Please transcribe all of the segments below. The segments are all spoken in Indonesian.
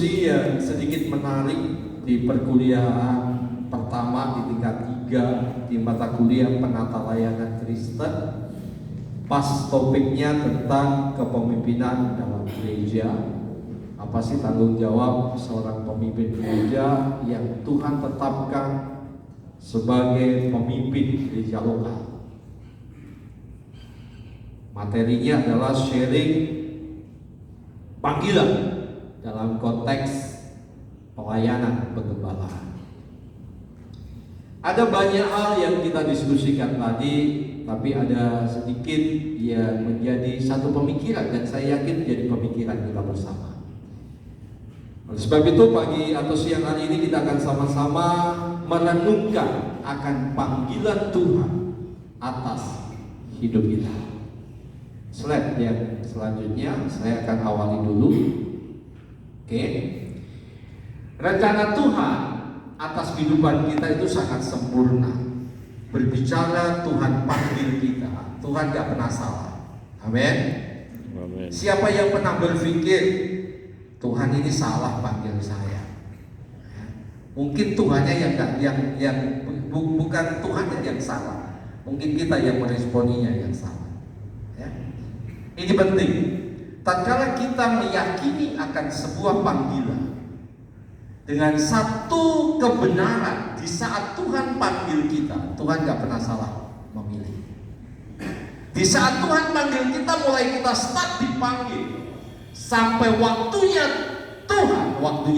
Yang sedikit menarik di perkuliahan pertama di tingkat 3 di mata kuliah penata layanan Kristen, pas topiknya tentang kepemimpinan dalam gereja. Apa sih tanggung jawab seorang pemimpin gereja yang Tuhan tetapkan sebagai pemimpin gereja lokal? Materinya adalah sharing panggilan dalam konteks pelayanan pengembalaan. Ada banyak hal yang kita diskusikan tadi, tapi ada sedikit yang menjadi satu pemikiran dan saya yakin menjadi pemikiran kita bersama. Oleh sebab itu pagi atau siang hari ini kita akan sama-sama merenungkan akan panggilan Tuhan atas hidup kita. Slide yang selanjutnya saya akan awali dulu. Oke. Rencana Tuhan atas kehidupan kita itu sangat sempurna. Berbicara Tuhan panggil kita, Tuhan gak pernah salah. Amin. Siapa yang pernah berpikir Tuhan ini salah panggil saya? Mungkin Tuhannya bukan Tuhan yang salah. Mungkin kita yang meresponinya yang salah. Ya. Ini penting. Tatkala kita meyakini akan sebuah panggilan dengan satu kebenaran, di saat Tuhan panggil kita, Tuhan gak pernah salah memilih. Di saat Tuhan panggil kita, mulai kita start dipanggil sampai waktunya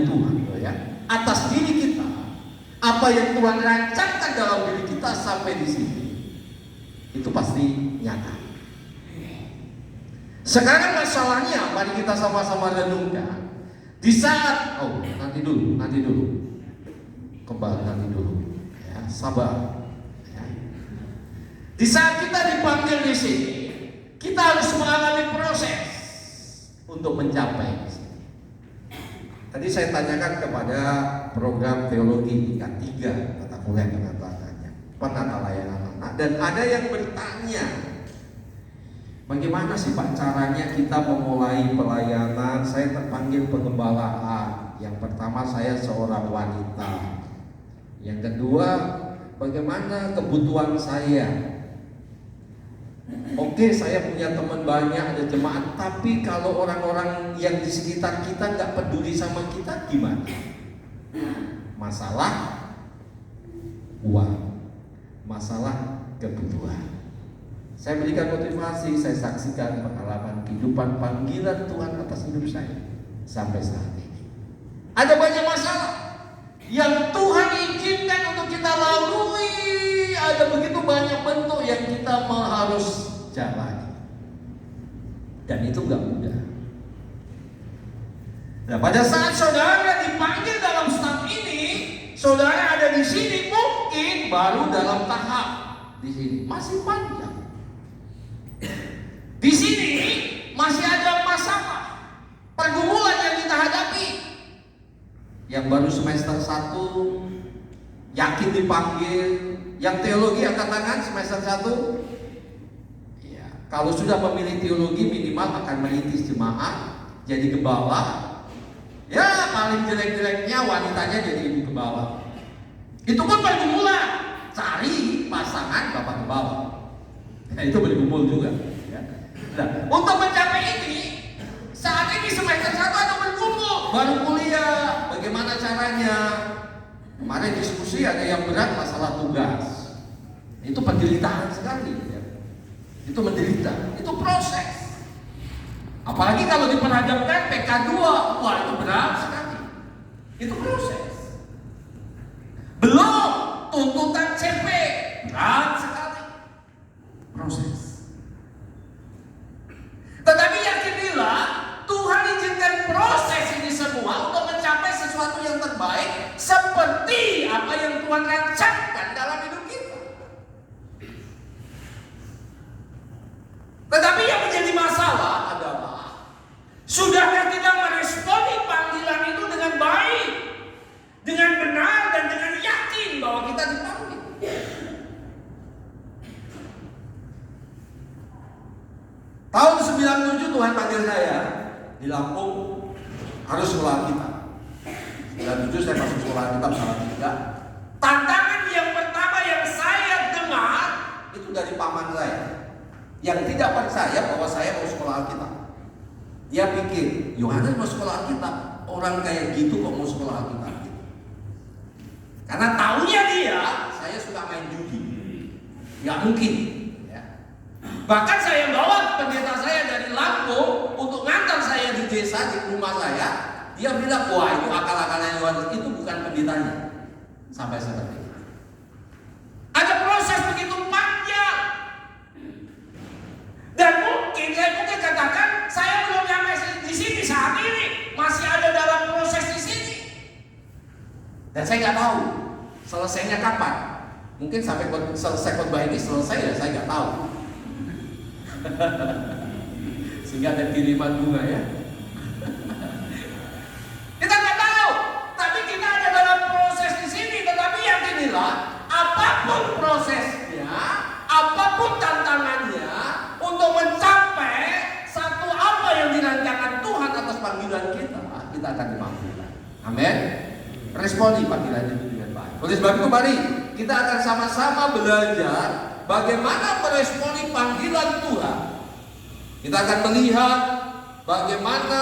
Tuhan ya, atas diri kita. Apa yang Tuhan rancangkan dalam diri kita sampai di sini, itu pasti nyata. Sekarang masalahnya, mari kita sama-sama renungkan. Di saat, nanti dulu, kembali nanti dulu, ya, sabar. Ya. Di saat kita dipanggil di sini, kita harus mengalami proses untuk mencapai di sini. Tadi saya tanyakan kepada program teologi tingkat 3 mata kuliah penata layanan anak, dan ada yang bertanya, bagaimana sih Pak caranya kita memulai pelayanan? Saya terpanggil pengembalaan. Yang pertama, saya seorang wanita. Yang kedua, bagaimana kebutuhan saya? Oke, saya punya teman banyak, ada jemaat, tapi kalau orang-orang yang di sekitar kita nggak peduli sama kita, gimana? Masalah uang, masalah kebutuhan. Saya berikan motivasi, saya saksikan pengalaman kehidupan panggilan Tuhan atas hidup saya sampai saat ini. Ada banyak masalah yang Tuhan izinkan untuk kita lalui. Ada begitu banyak bentuk yang kita harus jalani, dan itu gak mudah. Nah, pada saat saudara dipanggil dalam staf ini, saudara ada di sini mungkin baru dalam tahap di sini masih panjang. Di sini masih ada masalah, pergumulan yang kita hadapi. Yang baru semester 1 yakin dipanggil, yang teologi angkat tangan semester 1. Ya, kalau sudah memilih teologi minimal akan merintis jemaat, jadi gembala. Ya, paling jelek-jeleknya wanitanya jadi ibu gembala. Itu pun pergumulan, cari pasangan bapak gembala. Nah, itu bergumul juga. Nah, untuk mencapai ini, saat ini semester 1 ada berkumpul, baru kuliah, bagaimana caranya? Kemarin diskusi ada yang berat masalah tugas. Itu penderitaan sekali ya. Itu menderita, itu proses. Apalagi kalau diperhadapkan PK2, wah itu berat sekali. Itu proses. Belum tuntutan CP, berat sekali. Proses. Tetapi yakinilah, Tuhan izinkan proses ini semua untuk mencapai sesuatu yang terbaik seperti apa yang Tuhan rancangkan dalam hidup kita. Tetapi yang menjadi masalah adalah, sudahkah kita meresponi panggilan itu dengan baik, dengan benar, dan dengan yakin bahwa kita dipanggil? Tahun 97 Tuhan panggil saya di Lampung, harus sekolah kita. 97 saya masuk sekolah Alkitab salah 3. Tantangan yang pertama yang saya dengar itu dari paman saya yang tidak percaya bahwa saya mau sekolah Alkitab. Dia pikir, Yohanes mau sekolah Alkitab, orang kayak gitu kok mau sekolah Alkitab gitu. Karena taunya dia, saya suka main judi. Gak mungkin ya. Bahkan saya bawa pendeta saya dari Lampung untuk ngantar saya di desa, di rumah saya. Dia bilang, wah itu akal-akalnya Yohanes, itu bukan pendetanya. Sampai seperti itu. Ada proses begitu panjang. Dan mungkin katakan, saya belum sampai di sini saat ini, masih ada dalam proses di sini. Dan saya nggak tahu selesainya kapan. Mungkin sampai selesai khotbah ini selesai ya, saya nggak tahu. Sehingga ada kiriman bunga ya. Kita nggak tahu, tapi kita ada dalam proses di sini. Tetapi yakinilah, apapun prosesnya, apapun tantangannya, untuk mencapai satu apa yang dirancangkan Tuhan atas panggilan kita akan dimampukan. Amin. Responi panggilan itu dengan baik. Oleh sebab itu mari kita akan sama-sama belajar bagaimana meresponi panggilan Tuhan. Kita akan melihat bagaimana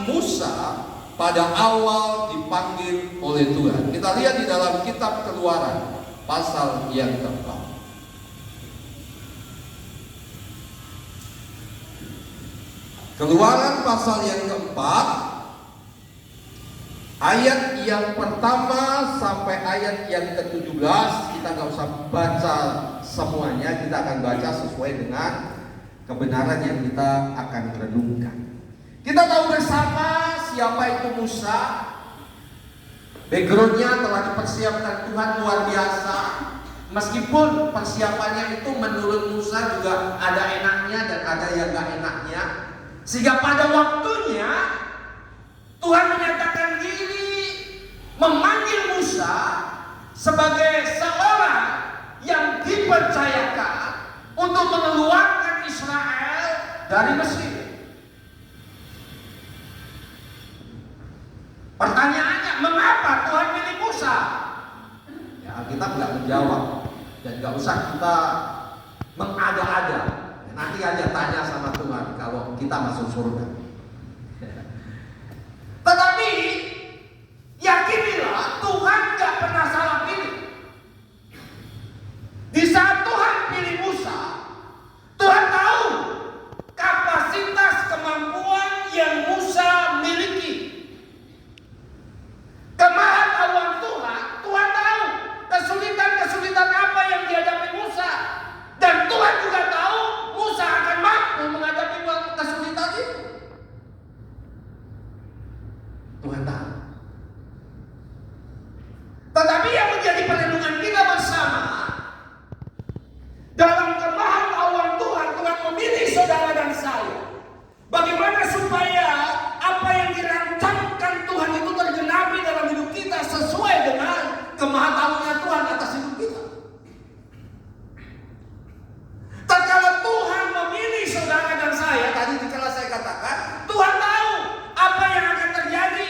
Musa pada awal dipanggil oleh Tuhan. Kita lihat di dalam kitab Keluaran pasal yang keempat. Keluaran pasal yang keempat, ayat yang pertama sampai ayat yang ke-17. Kita nggak usah baca semuanya, kita akan baca sesuai dengan kebenaran yang kita akan renungkan. Kita tahu bersama siapa itu Musa. Backgroundnya telah dipersiapkan Tuhan luar biasa. Meskipun persiapannya itu menurut Musa juga ada enaknya dan ada yang gak enaknya. Sehingga pada waktunya Tuhan menyatakan diri memanggil Musa sebagai seorang yang dipercayakan untuk mengeluarkan Israel dari Mesir. Pertanyaannya, mengapa Tuhan pilih Musa? Ya, kita nggak menjawab dan nggak usah kita mengada-ada. Nanti aja tanya sama Tuhan kalau kita masuk surga. Tetapi yakinilah Tuhan nggak pernah salah pilih. Di saat Tuhan pilih Musa, Tuhan tahu kapasitas kemampuan yang Musa miliki. Kemahatauan Tuhan, Tuhan tahu kesulitan-kesulitan apa yang dihadapi Musa. Dan Tuhan juga tahu Musa akan mampu menghadapi kesulitan itu. Tuhan tahu. Tetapi yang menjadi perenungan kita bersama, dalam kemahatauan Tuhan, Tuhan memilih saudara dan saya. Bagaimana supaya apa yang dirancangkan Tuhan itu tergenapi dalam hidup kita sesuai dengan kemahatauannya Tuhan atas hidup kita. Tatkala Tuhan memilih saudara dan saya, tadi di kelas saya katakan, Tuhan tahu apa yang akan terjadi.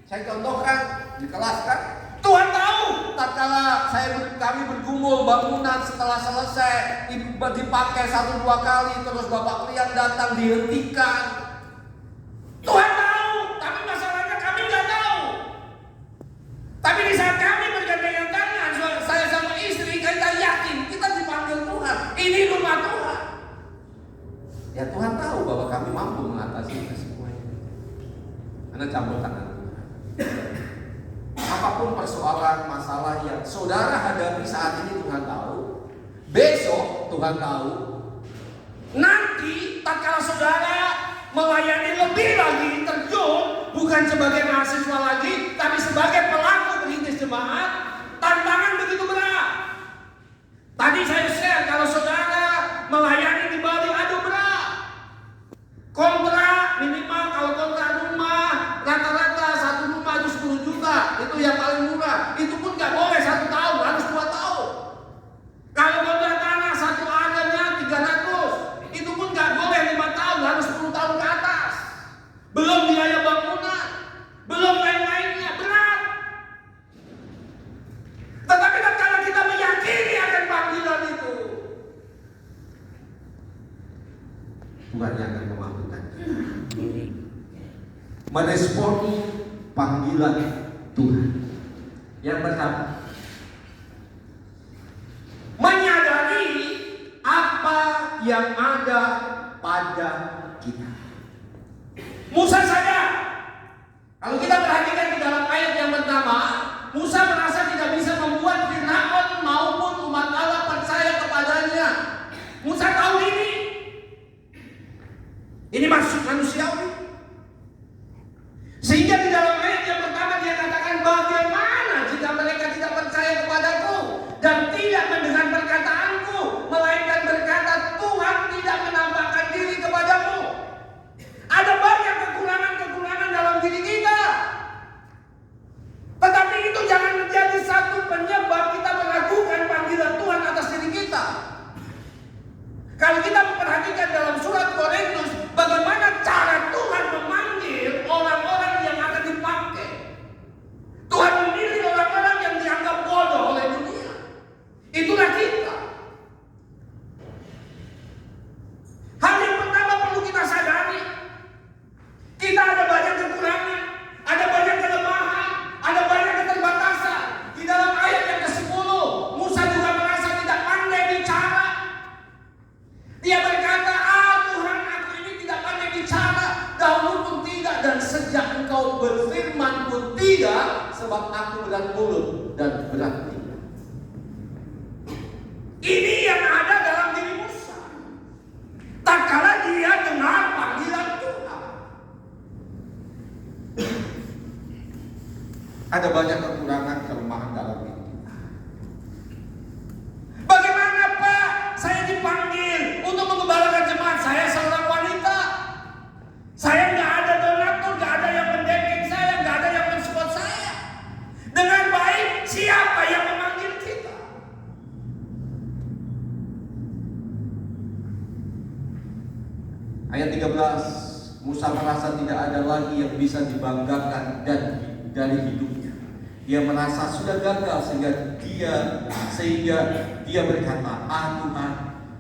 Saya contohkan di kelas kan, Tuhan tahu tatkala kami bergumul bangunan setelah selesai dipakai 1-2 kali, terus Bapak Krian datang dihentikan. Tuhan tahu, tapi masalahnya kami nggak tahu. Tapi di saat kami bergandengan tangan, saya sama istri, kita yakin kita dipanggil Tuhan. Ini rumah Tuhan. Ya Tuhan tahu bahwa kami mampu mengatasi itu semuanya. Karena campur tangan Tuhan. Apapun persoalan, masalah yang saudara hadapi saat ini Tuhan tahu. Besok Tuhan tahu. Nanti tatkala saudara melayani lebih lagi, terjun bukan sebagai mahasiswa lagi, tapi sebagai pelaku perintis jemaat, tantangan begitu berat. Tadi saya share kalau saudara melayani di Bali, aduh berat. Kontrak minimal, kalau kontrak rumah rata-rata satu rumah itu 10 juta, itu yang paling murah. Itu pun nggak boleh 1 tahun, harus 2 tahun. Kalau kontrak tanah 1 adarnya 300, itu pun nggak boleh 5 tahun, harus 10 tahun ke atas. Belum biaya bangunan, belum lain-lainnya, berat. meresponi panggilan Tuhan. Yang pertama, menyadari apa yang ada pada kita. Musa sadar. Kalau kita perhatikan di dalam ayat yang pertama, Musa merasa tidak bisa membuat Firaun maupun umat Allah percaya kepadanya. Musa tahu ini. Ini maksud manusiawi. Sehingga di dalam ayat yang pertama dia katakan, bagaimana jika mereka tidak percaya kepadaku dan tidak mendengar perkataanku, melainkan berkata, Tuhan tidak menampakkan diri kepadamu. Ada banyak kekurangan-kekurangan dalam diri kita. Tetapi itu jangan menjadi satu penyebab kita meragukan panggilan Tuhan atas diri kita. Kalau kita memperhatikan dalam surat Korintus, bagaimana cara Tuhan memanggil orang-orang yang akan dipakai. Tuhan memilih orang-orang yang dianggap bodoh oleh dunia. Itulah kita. Hal yang pertama perlu kita sadari, kita ada banyak kekurangan, ada banyak kelemahan, ada banyak keterbatasan. Di dalam ayat yang ke-10, Musa juga merasa tidak pandai bicara. Dia berkata, Tuhan, aku ini tidak pandai bicara, dahulu pun tidak, dan sejak engkau berfirman pun tidak, sebab aku berat mulut dan berat lidah. Ini yang ada dalam diri Musa. Tak kala dia dengar panggilan Tuhan. Ada banyak kekurangan, kelemahan dalam diri kita. Bagaimana Pak? Saya dipanggil untuk mengembalakan jemaat. Saya seorang wanita. Saya nggak ada donatur, nggak ada yang mendekeng saya, nggak ada yang mensupport saya. Dengan baik, siapa yang memanggil kita? Ayat 13, Musa merasa tidak ada lagi yang bisa dibanggakan dari hidupnya. Dia merasa sudah gagal sehingga dia berkata, Tuhan,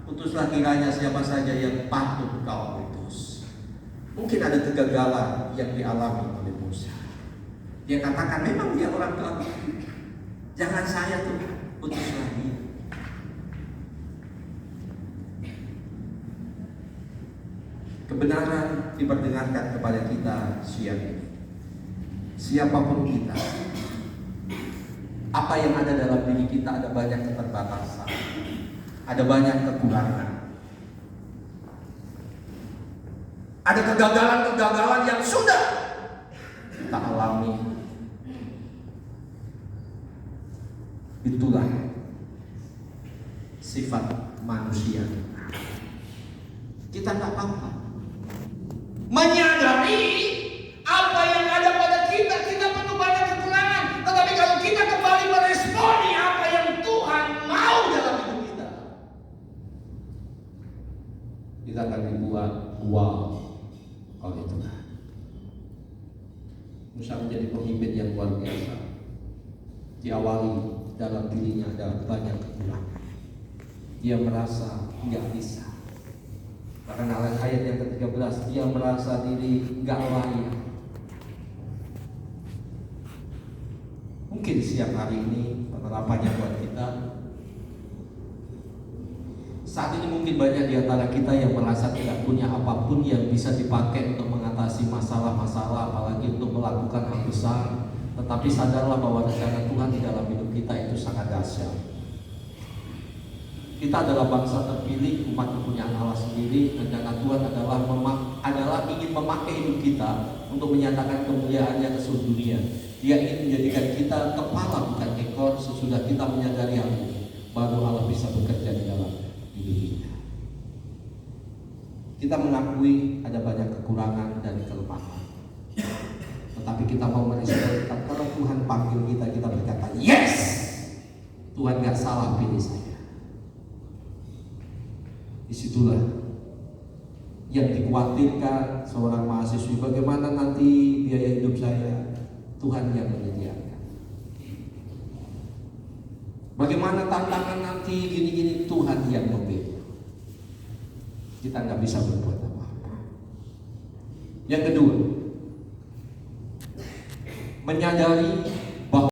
utuslah kiranya siapa saja yang patut kau utus. Mungkin ada kegagalan yang dialami oleh Musa. Dia katakan, memang dia orang tua. Jangan saya Tuhan, utuslah dia. Kebenaran diperdengarkan kepada kita siang ini. Siapapun kita, apa yang ada dalam diri kita ada banyak keterbatasan, ada banyak kekurangan, ada kegagalan-kegagalan yang sudah kita alami. Itulah sifat manusia. Kita tak apa-apa menyadari apa yang ada pada kita. Kita penuh banyak kekurangan, tetapi kalau kita kembali meresponi apa yang Tuhan mau dalam hidup kita, kita akan dibuat wow oleh Tuhan. Musa menjadi pemimpin yang luar biasa. Diawali dalam dirinya ada banyak kekurangan. Dia merasa nggak bisa. Bahkan ayat yang ke-13, dia merasa diri nggak layak. Mungkin siang hari ini penerapannya buat kita. Saat ini mungkin banyak di antara kita yang merasa tidak punya apapun yang bisa dipakai untuk mengatasi masalah-masalah, apalagi untuk melakukan hal besar. Tetapi sadarlah bahwa rencana Tuhan di dalam hidup kita itu sangat dahsyat. Kita adalah bangsa terpilih, umat kepunyaan Allah sendiri. Rencana Tuhan adalah ingin memakai hidup kita untuk menyatakan kemuliaannya ke seluruh dunia. Dia ingin menjadikan kita kepala bukan ekor. Sesudah kita menyadari hal ini, baru Allah bisa bekerja di dalam hidup kita. Kita mengakui ada banyak kekurangan dan kelemahan, tetapi kita mau merespon. Kalau Tuhan panggil kita, kita berkata, yes, Tuhan gak salah pilih saya. Disitulah yang dikhawatirkan seorang mahasiswi, bagaimana nanti biaya hidup saya. Tuhan yang menyediakan. Bagaimana tantangan nanti gini-gini, Tuhan yang memberi. Kita nggak bisa berbuat apa-apa. Yang kedua, menyadari